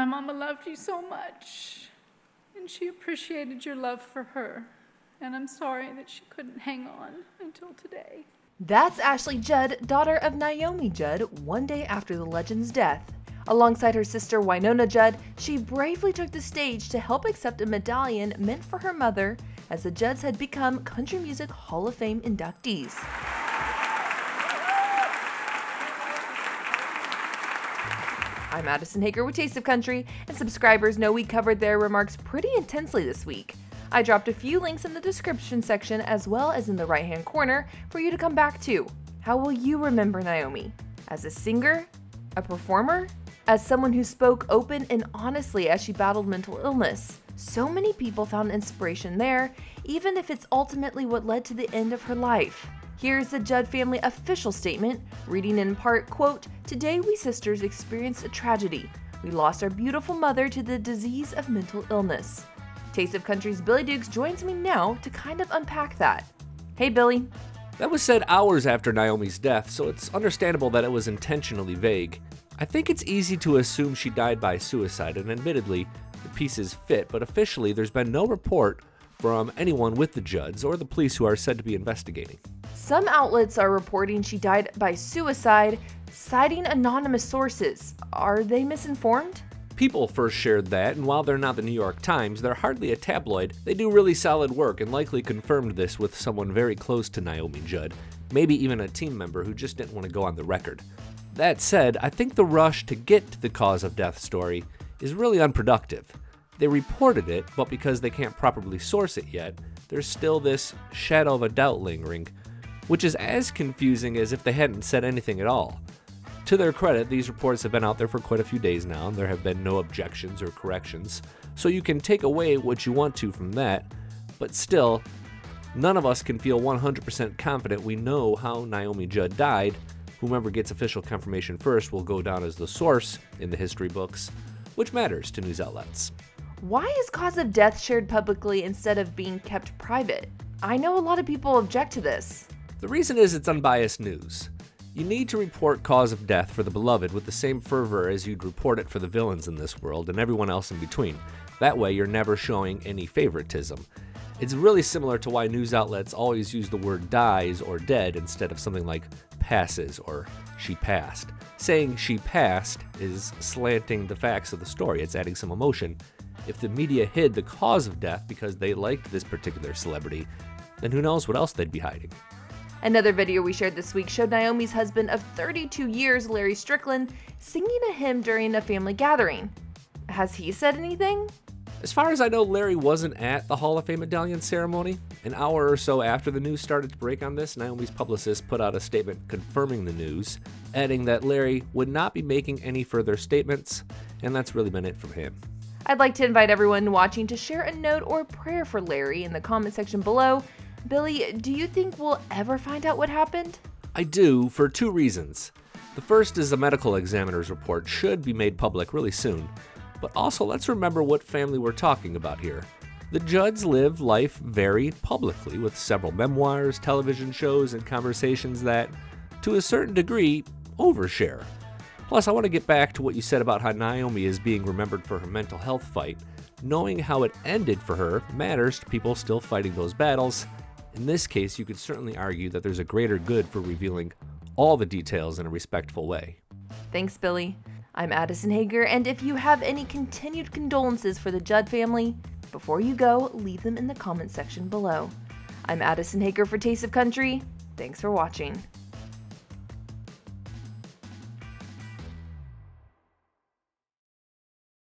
My mama loved you so much, and she appreciated your love for her. And I'm sorry that she couldn't hang on until today. That's Ashley Judd, daughter of Naomi Judd, one day after the legend's death. Alongside her sister Wynonna Judd, she bravely took the stage to help accept a medallion meant for her mother, as the Judds had become Country Music Hall of Fame inductees. I'm Addison Hager with Taste of Country, and subscribers know we covered their remarks pretty intensely this week. I dropped a few links in the description section as well as in the right-hand corner for you to come back to. How will you remember Naomi? As a singer? A performer? As someone who spoke open and honestly as she battled mental illness? So many people found inspiration there, even if it's ultimately what led to the end of her life. Here's the Judd family official statement, reading in part, quote, "Today we sisters experienced a tragedy. We lost our beautiful mother to the disease of mental illness." Taste of Country's Billy Dukes joins me now to kind of unpack that. Hey, Billy. That was said hours after Naomi's death, so it's understandable that it was intentionally vague. I think it's easy to assume she died by suicide, and admittedly, the pieces fit, but officially there's been no report from anyone with the Judds or the police who are said to be investigating. Some outlets are reporting she died by suicide, citing anonymous sources. Are they misinformed? People first shared that, and while they're not the New York Times, they're hardly a tabloid. They do really solid work and likely confirmed this with someone very close to Naomi Judd, maybe even a team member who just didn't want to go on the record. That said, I think the rush to get to the cause of death story is really unproductive. They reported it, but because they can't properly source it yet, there's still this shadow of a doubt lingering, which is as confusing as if they hadn't said anything at all. To their credit, these reports have been out there for quite a few days now, and there have been no objections or corrections, so you can take away what you want to from that, but still, none of us can feel 100% confident we know how Naomi Judd died. Whomever gets official confirmation first will go down as the source in the history books, which matters to news outlets. Why is cause of death shared publicly instead of being kept private? I know a lot of people object to this. The reason is it's unbiased news. You need to report cause of death for the beloved with the same fervor as you'd report it for the villains in this world and everyone else in between. That way you're never showing any favoritism. It's really similar to why news outlets always use the word dies or dead instead of something like passes or she passed. Saying she passed is slanting the facts of the story. It's adding some emotion. If the media hid the cause of death because they liked this particular celebrity, then who knows what else they'd be hiding. Another video we shared this week showed Naomi's husband of 32 years, Larry Strickland, singing a hymn during a family gathering. Has he said anything? As far as I know, Larry wasn't at the Hall of Fame medallion ceremony. An hour or so after the news started to break on this, Naomi's publicist put out a statement confirming the news, adding that Larry would not be making any further statements, and that's really been it from him. I'd like to invite everyone watching to share a note or prayer for Larry in the comment section below. Billy, do you think we'll ever find out what happened? I do, for two reasons. The first is the medical examiner's report should be made public really soon. But also, let's remember what family we're talking about here. The Judds live life very publicly with several memoirs, television shows, and conversations that, to a certain degree, overshare. Plus, I want to get back to what you said about how Naomi is being remembered for her mental health fight. Knowing how it ended for her matters to people still fighting those battles. In this case, you could certainly argue that there's a greater good for revealing all the details in a respectful way. Thanks, Billy. I'm Addison Hager, and if you have any continued condolences for the Judd family, before you go, leave them in the comment section below. I'm Addison Hager for Taste of Country. Thanks for watching.